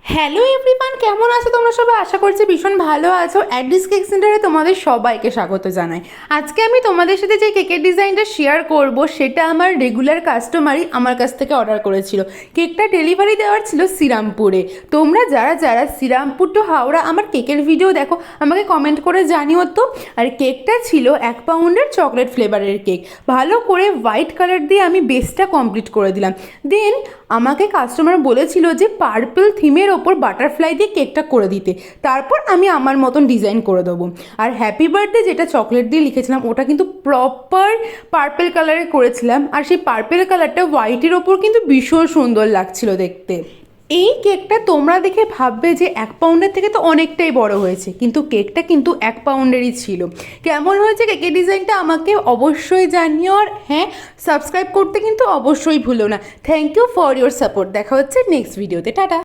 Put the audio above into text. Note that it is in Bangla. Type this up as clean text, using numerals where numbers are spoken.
হ্যালো এভরিওয়ান, কেমন আছো তোমরা সবাই? আশা করছি ভীষণ ভালো আছো। অ্যাডিস কেক সেন্টারে তোমাদের সবাইকে স্বাগত জানাই। আজকে আমি তোমাদের সাথে যে কেকের ডিজাইনটা শেয়ার করব সেটা আমার রেগুলার কাস্টমারই আমার কাছ থেকে অর্ডার করেছিল। কেকটা ডেলিভারি দেওয়ার ছিল শ্রীরামপুরে। তোমরা যারা যারা শ্রীরামপুর টু হাওড়া আমার কেকের ভিডিও দেখো আমাকে কমেন্ট করে জানিও তো। আর কেকটা ছিল 1 পাউন্ডের চকলেট ফ্লেভারের কেক। ভালো করে হোয়াইট কালার দিয়ে আমি বেসটা কমপ্লিট করে দিলাম। দেন আমাকে কাস্টমার বলেছিল যে পার্পল থিমের ওপর বাটারফ্লাই দিয়ে কেকটা করে দিতে, তারপর আমি আমার মতন ডিজাইন করে দেবো। আর হ্যাপি বার্থডে যেটা চকলেট দিয়ে লিখেছিলাম ওটা কিন্তু প্রপার পার্পল কালারে করেছিলাম, আর সেই পার্পল কালারটা হোয়াইটের ওপর কিন্তু ভীষণ সুন্দর লাগছিল দেখতে। এই কেকটা তোমরা দেখে ভাববে যে 1 পাউন্ডের থেকে তো অনেকটাই বড় হয়েছে, কিন্তু কেকটা কিন্তু 1 পাউন্ডেরই ছিল। কেমন হয়েছে কেকের ডিজাইনটা আমাকে অবশ্যই জানিও। আর হ্যাঁ, সাবস্ক্রাইব করতে কিন্তু অবশ্যই ভুলো না। Thank you for your support. দেখা হচ্ছে নেক্সট ভিডিওতে। টাটা।